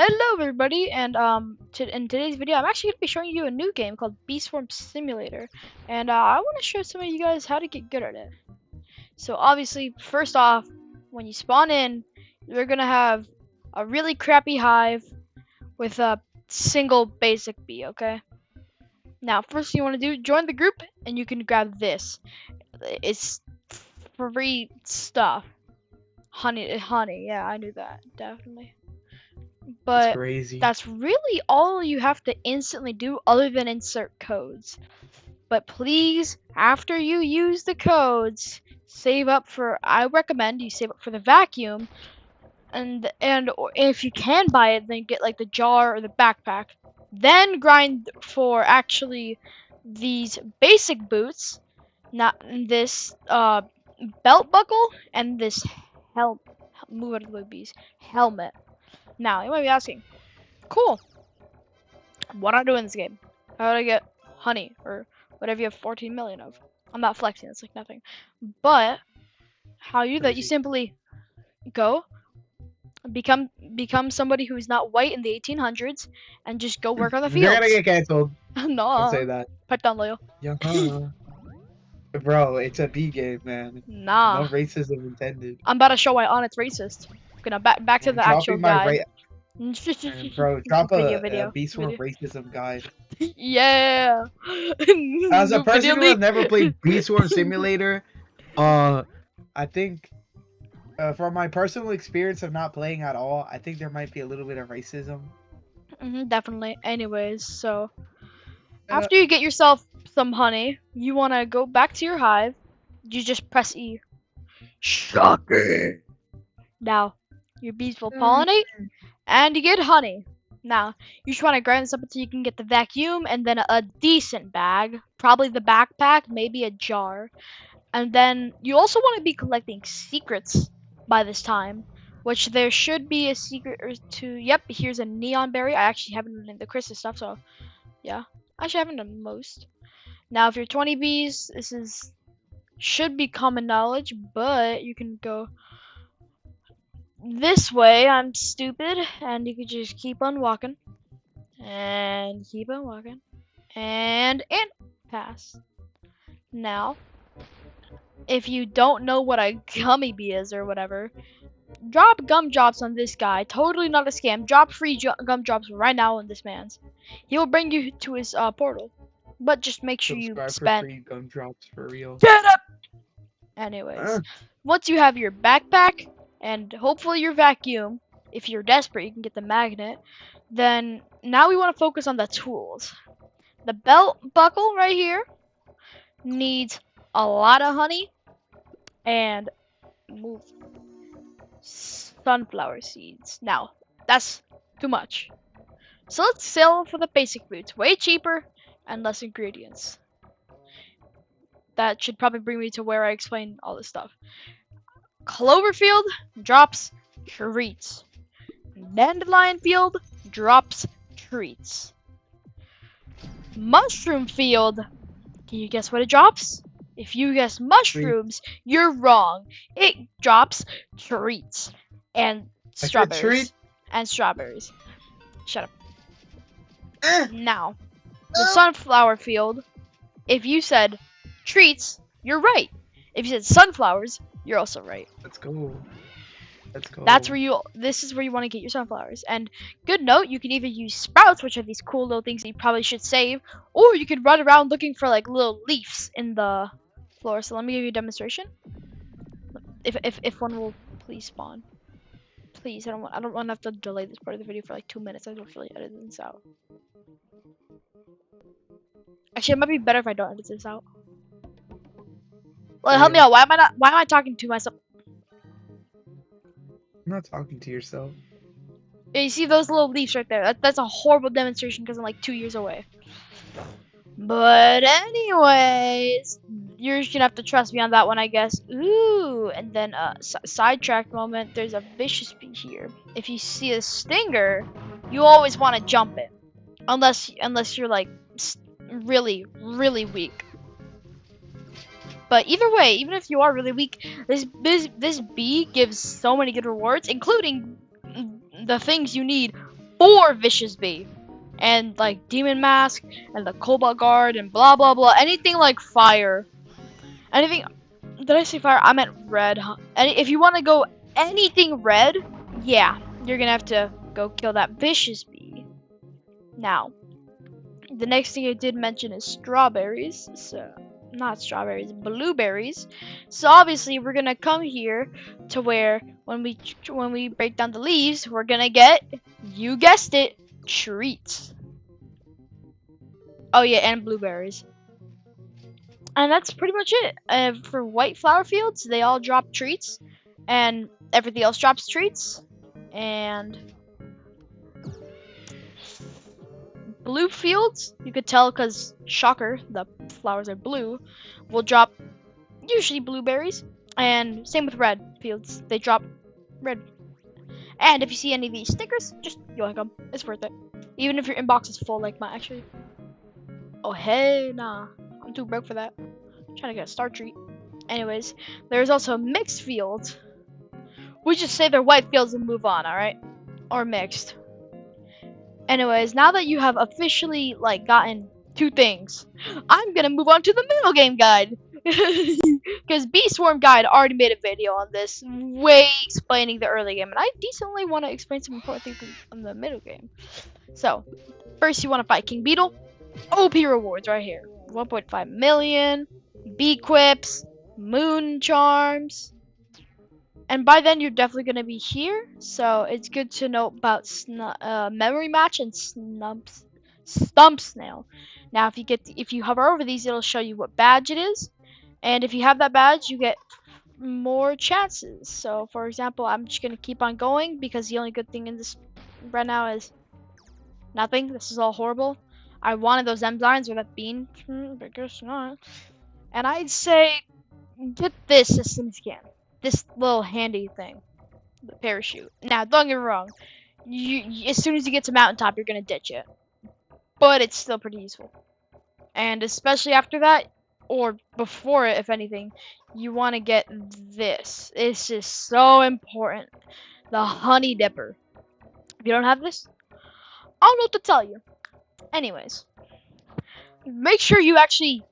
Hello everybody, and in today's video I'm actually going to be showing you a new game called Bee Swarm Simulator, and I want to show some of you guys how to get good at it. So obviously, first off, when you spawn in, you're going to have a really crappy hive with a single basic bee, okay? Now, first thing you want to do, join the group, and you can grab this. It's free stuff. Honey, yeah, I knew that, definitely. It's But crazy. that's really all you have to instantly do other than insert codes. But please, after you use the codes, save up for, I recommend you save up for the vacuum, and if you can buy it, then get like the jar or the backpack. Then grind for actually these basic boots, not this belt buckle and this helmet. Move out of the way, bees. Helmet. Now you might be asking, cool, what I do in this game? How do I get honey or whatever you have 14 million of? I'm not flexing, it's like nothing. But how you do that? You Crazy. simply go become somebody who's not white in the 1800s and just go work on the You're gonna fields. get canceled. Don't Nah, say that. pipe down, loyal. Yeah. Bro, it's a B game, man. Nah, No racism intended. I'm about to show why on it's racist. Okay, now back to I'm the actual dropping my guide. right. Bro, drop Video, a Beast War video. racism guide. Yeah. As a New video person who has leak. never played Beast War Simulator, uh, I think from my personal experience of not playing at all, I think there might be a little bit of racism. Definitely. Anyways, so Uh, after you get yourself some honey, you want to go back to your hive. You just press E. Shocking. Now, your bees will pollinate, and you get honey. Now, you just want to grind this up until you can get the vacuum, and then a decent bag. Probably the backpack, maybe a jar. And then, you also want to be collecting secrets by this time. Which there should be a secret or two. Yep, here's a neon berry. I actually haven't done the crystal stuff, so yeah. Actually, I haven't done most. Now, if you're 20 bees, this is should be common knowledge, but you can go this way. I'm stupid, and you could just keep on walking and keep on walking and pass. Now, if you don't know what a gummy bee is or whatever, drop gum drops on this guy. Totally not a scam. Drop free gum drops right now on this man's. He will bring you to his portal, but just make sure you Subscribe for spend. free gumdrops for real. Get up. Anyways, once you have your backpack and hopefully your vacuum, if you're desperate, you can get the magnet. Then now we want to focus on the tools. The belt buckle right here needs a lot of honey and move sunflower seeds. Now, that's too much. So let's sell for the basic boots. Way cheaper and less ingredients. That should probably bring me to where I explain all this stuff. Cloverfield drops treats. Dandelion field drops treats. Mushroom field, can you guess what it drops? If you guess mushrooms, you're wrong. It drops treats and I said treat. strawberries. And strawberries. Shut up. Eh, Now, the sunflower field, if you said treats, you're right. If you said sunflowers, you're also right. Let's go. Let's go. This is where you want to get your sunflowers. And good note, you can either use sprouts, which are these cool little things that you probably should save, or you could run around looking for like little leaves in the floor. So let me give you a demonstration. If one will please spawn. Please, I don't want to have to delay this part of the video for like 2 minutes. I don't feel like editing this out. Actually, it might be better if I don't edit this out. Well, help me out. Why am I talking to myself? I'm not talking to yourself. Yeah, you see those little leaves right there? That's a horrible demonstration because I'm like 2 years away. But anyways, you're just gonna have to trust me on that one, I guess. Ooh, and then sidetrack moment. There's a vicious bee here. If you see a stinger, you always want to jump it, unless you're like really weak. But either way, even if you are really weak, this bee gives so many good rewards, including the things you need 4 Vicious Bee. And like Demon Mask and the Cobalt Guard and blah blah blah. Anything like fire. Anything. Did I say fire? I meant red. Huh? If you want to go anything red, yeah, you're gonna have to go kill that Vicious Bee. Now, the next thing I did mention is strawberries. So, not strawberries, blueberries. So obviously we're gonna come here to where when we break down the leaves, we're gonna get, you guessed it, treats. Oh yeah, and blueberries. And that's pretty much it. For white flower fields, they all drop treats, and everything else drops treats. And blue fields, you could tell because shocker, the flowers are blue, will drop usually blueberries. And same with red fields, they drop red. And if you see any of these stickers, just yoink them. It's worth it. Even if your inbox is full like mine, actually. Oh hey, nah, I'm too broke for that. I'm trying to get a star treat. Anyways, there's also mixed fields. We just say they're white fields and move on, alright? Or mixed. Anyways, now that you have officially like gotten 2 things, I'm gonna move on to the middle game guide. Because Bee Swarm Guide already made a video on this, way explaining the early game, and I decently want to explain some important things on the middle game. So, first you want to fight King Beetle. OP rewards right here. 1.5 million, bee quips, moon charms, and by then you're definitely gonna be here. So it's good to know about memory match and stump snail. Now, if you hover over these, it'll show you what badge it is, and if you have that badge, you get more chances. So, for example, I'm just gonna keep on going because the only good thing in this right now is nothing. This is all horrible. I wanted those Enzymes or that bean, but I guess not. And I'd say get this as soon as you can. This little handy thing, the parachute. Now, don't get me wrong. As soon as you get to mountaintop, you're gonna ditch it, but it's still pretty useful. And especially after that, or before it, if anything, you want to get this. It's just so important. The Honey Dipper. If you don't have this, I don't know what to tell you. Anyways, make sure you actually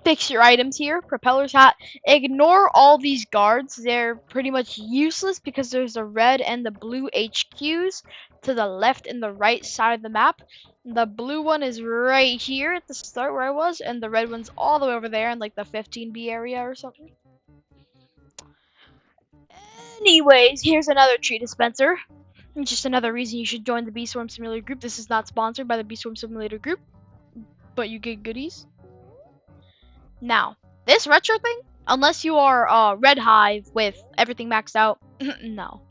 fix your items here. Propeller's hat. Ignore all these guards. They're pretty much useless because there's the red and the blue HQs to the left and the right side of the map. The blue one is right here at the start where I was, and the red one's all the way over there in like the 15B area or something. Anyways, here's another treat dispenser. Just another reason you should join the Bee Swarm Simulator group. This is not sponsored by the Bee Swarm Simulator group, but you get goodies. Now, this retro thing, unless you are Red Hive with everything maxed out, no.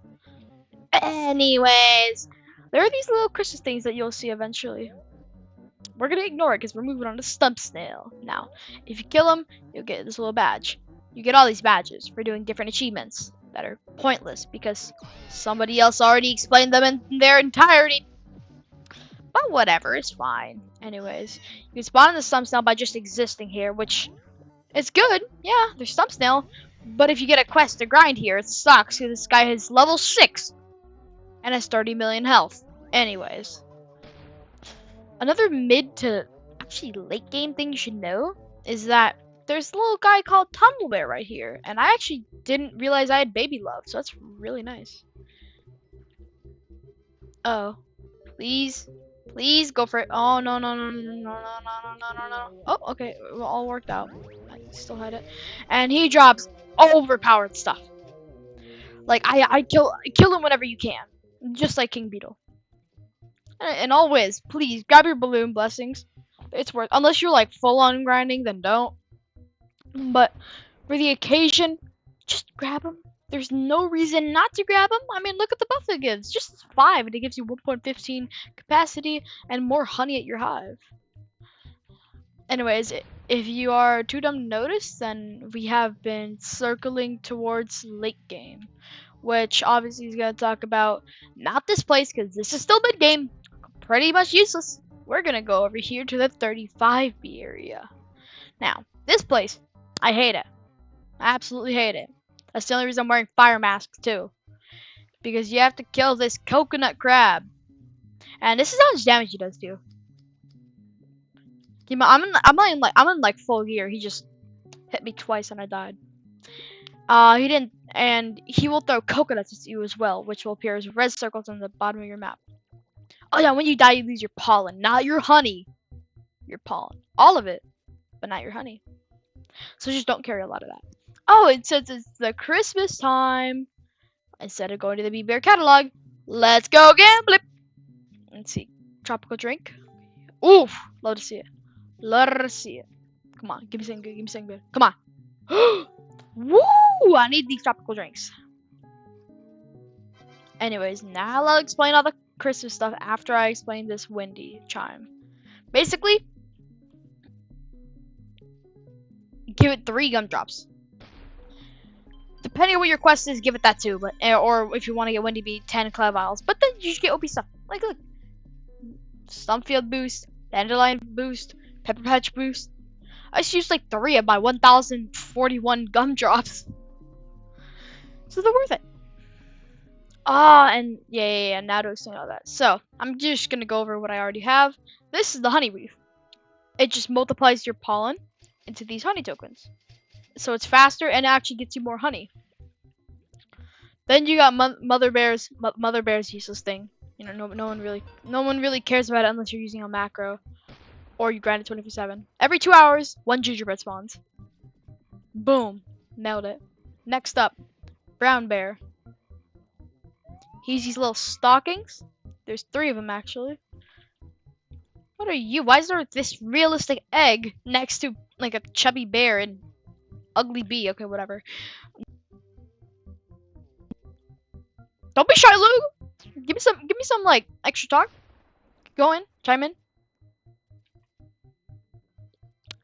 Anyways, there are these little Christmas things that you'll see eventually. We're gonna ignore it because we're moving on to Stump Snail. Now, if you kill him, you'll get this little badge. You get all these badges for doing different achievements that are pointless because somebody else already explained them in their entirety. But whatever, it's fine. Anyways, you can spawn in the Stump Snail by just existing here, which is good. Yeah, there's Stump Snail. But if you get a quest to grind here, it sucks because this guy is level 6 and has 30 million health. Anyways, another mid to actually late game thing you should know is that there's a little guy called Tumblebear right here, and I actually didn't realize I had baby love, so that's really nice. Oh, please go for it. Oh no. Oh, okay, it all worked out. I still had it, and he drops overpowered stuff. Like I kill him whenever you can, just like King Beetle. And always, please grab your balloon blessings. It's worth. Unless you're like full on grinding, then don't. But for the occasion, just grab them. There's no reason not to grab them. I mean, look at the buff it gives. Just 5, and it gives you 1.15 capacity and more honey at your hive. Anyways, if you are too dumb to notice, then we have been circling towards late game, which obviously is going to talk about not this place because this is still mid game, pretty much useless. We're going to go over here to the 35B area. Now, this place, I hate it. I absolutely hate it. That's the only reason I'm wearing fire masks too, because you have to kill this coconut crab. And this is how much damage he does too. I'm in like full gear. He just hit me twice and I died. He didn't, and he will throw coconuts at you as well, which will appear as red circles on the bottom of your map. Oh yeah, when you die, you lose your pollen, not your honey. Your pollen, all of it, but not your honey. So just don't carry a lot of that. Oh, it says it's the Christmas time. Instead of going to the Bee Bear catalog, let's go gambling. Let's see, tropical drink. Oof, love to see it. Love to see it. Come on, give me something good. Give me something good. Come on. Woo! I need these tropical drinks. Anyways, now I'll explain all the Christmas stuff after I explain this windy chime. Basically, give it 3 gumdrops. Depending on what your quest is, give it that too. But or if you want to get windy, be 10 Clove Vials. But then you should get OP stuff. Like look, Stumpfield boost, Dandelion boost, Pepper Patch boost. I just used like 3 of my 1,041 gumdrops. So they're worth it. And yeah, now to explain all that. So, I'm just gonna go over what I already have. This is the honey weave. It just multiplies your pollen into these honey tokens. So it's faster and it actually gets you more honey. Then you got Mother Bear's useless thing. You know, no one really cares about it unless you're using a macro. Or you grind it 24/7. Every 2 hours, 1 gingerbread spawns. Boom. Nailed it. Next up, Brown Bear. He's these little stockings. There's 3 of them actually. What are you? Why is there this realistic egg next to like a chubby bear and ugly bee? Okay, whatever. Don't be shy, Lou. Give me some like extra talk. Go in, chime in.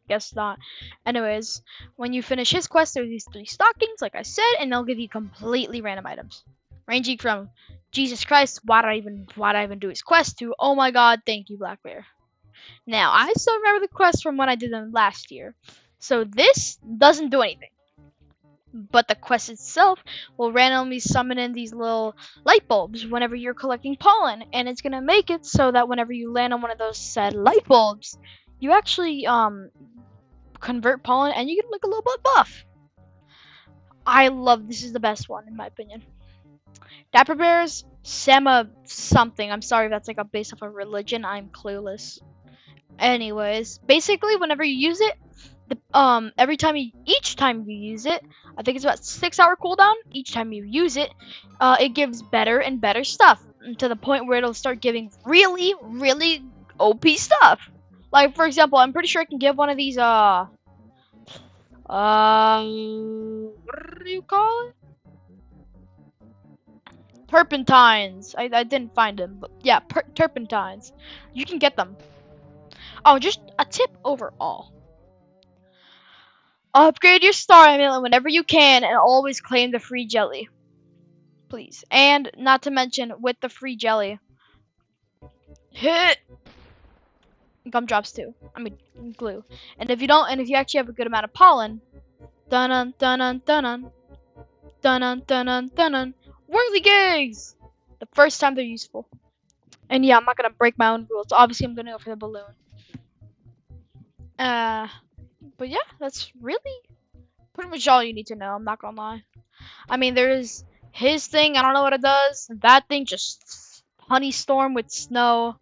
Guess not. Anyways, when you finish his quest, there's these 3 stockings, like I said, and they'll give you completely random items, ranging from Jesus Christ, why'd I even do his quest to oh my God, thank you, Black Bear. Now I still remember the quest from when I did them last year, so this doesn't do anything. But the quest itself will randomly summon in these little light bulbs whenever you're collecting pollen, and it's gonna make it so that whenever you land on one of those said light bulbs, you actually convert pollen and you get like a little bit buff. I love this is the best one in my opinion. Dapper Bears, Sama something. I'm sorry if that's like a based off of religion. I'm clueless. Anyways, basically whenever you use it, each time you use it, I think it's about 6-hour cooldown. Each time you use it, it gives better and better stuff to the point where it'll start giving really, really OP stuff. Like for example, I'm pretty sure I can give one of these what do you call it? Turpentines. I didn't find them, but yeah, turpentines. You can get them. Oh, just a tip overall. Upgrade your star amulet whenever you can and always claim the free jelly. Please. And not to mention with the free jelly. Hit gumdrops too. I mean glue. And if you actually have a good amount of pollen, dun dun dun dun whirligigs! The first time they're useful. And yeah, I'm not gonna break my own rules. Obviously I'm gonna go for the balloon. But yeah, that's really pretty much all you need to know, I'm not gonna lie. I mean there's his thing, I don't know what it does. That thing just honey storm with snow.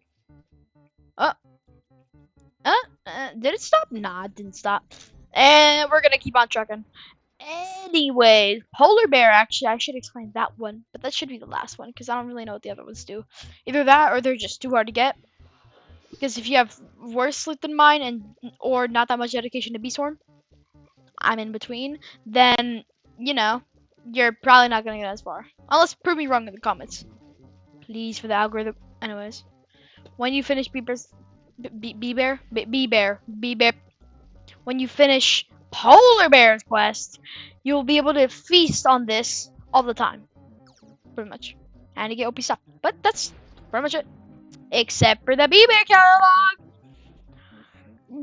Did it stop? Nah, it didn't stop. And we're gonna keep on trucking. Anyways, Polar Bear, actually, I should explain that one, but that should be the last one, because I don't really know what the other ones do. Either that, or they're just too hard to get. Because if you have worse sleep than mine, or not that much dedication to Bee Swarm, I'm in between, then, you know, you're probably not gonna get as far. Unless, prove me wrong in the comments. Please, for the algorithm. Anyways, when you finish Bee Bear. When you finish Polar Bear's quest, you'll be able to feast on this all the time. Pretty much. And you get OP stuff. But that's pretty much it. Except for the Bee Bear catalog!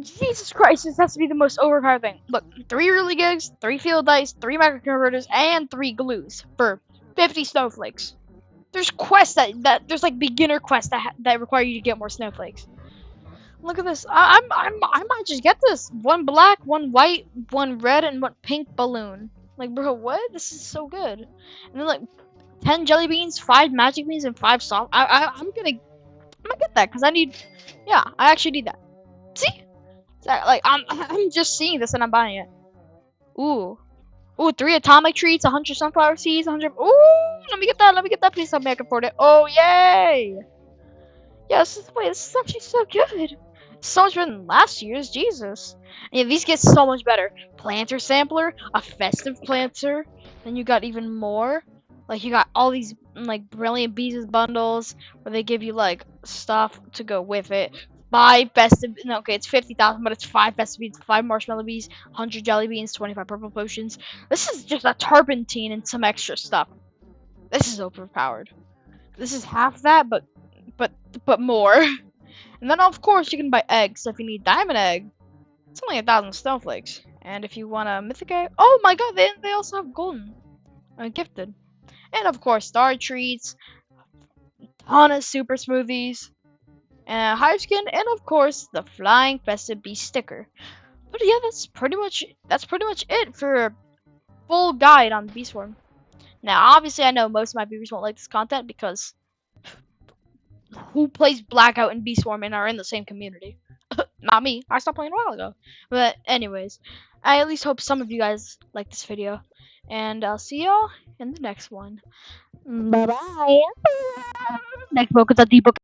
Jesus Christ, this has to be the most overpowered thing. Look, 3 whirligigs, 3 field dice, 3 micro converters, and 3 glues for 50 snowflakes. there's quests that there's like beginner quests that require you to get more snowflakes. Look at this. I might just get this. One black, one white, one red, and one pink balloon. Like, bro, what? This is so good. And then like 10 jelly beans, 5 magic beans, and 5 soft. I'm gonna get that because I need. Yeah, I actually need that. See? Like I'm just seeing this and I'm buying it. Ooh. Ooh, 3 atomic treats, 100 sunflower seeds, 100. Ooh, let me get that. Let me get that. Please tell me I can afford it. Oh, yay! Yes, wait, this is actually so good. So much better than last year's. Jesus. And yeah, these get so much better. Planter sampler, a festive planter. Then you got even more. Like you got all these like brilliant bees bundles where they give you like stuff to go with it. 5 festive. No, okay, it's 50,000, but it's 5 festive beans, 5 marshmallow bees, 100 jelly beans, 25 purple potions. This is just a turpentine and some extra stuff. This is overpowered. This is half that, but more. And then of course you can buy eggs. If you need diamond egg, it's only 1,000 snowflakes. And if you want a mythic egg, oh my god, they also have golden, gifted. And of course star treats, ton of super smoothies, and hive skin, and of course the flying festive bee sticker. But yeah, that's pretty much it for a full guide on Bee Swarm. Now obviously I know most of my viewers won't like this content because who plays Blackout and Bee Swarm and are in the same community? Not me. I stopped playing a while ago. But anyways, I at least hope some of you guys like this video. And I'll see y'all in the next one. Bye bye. Next book is a deep book.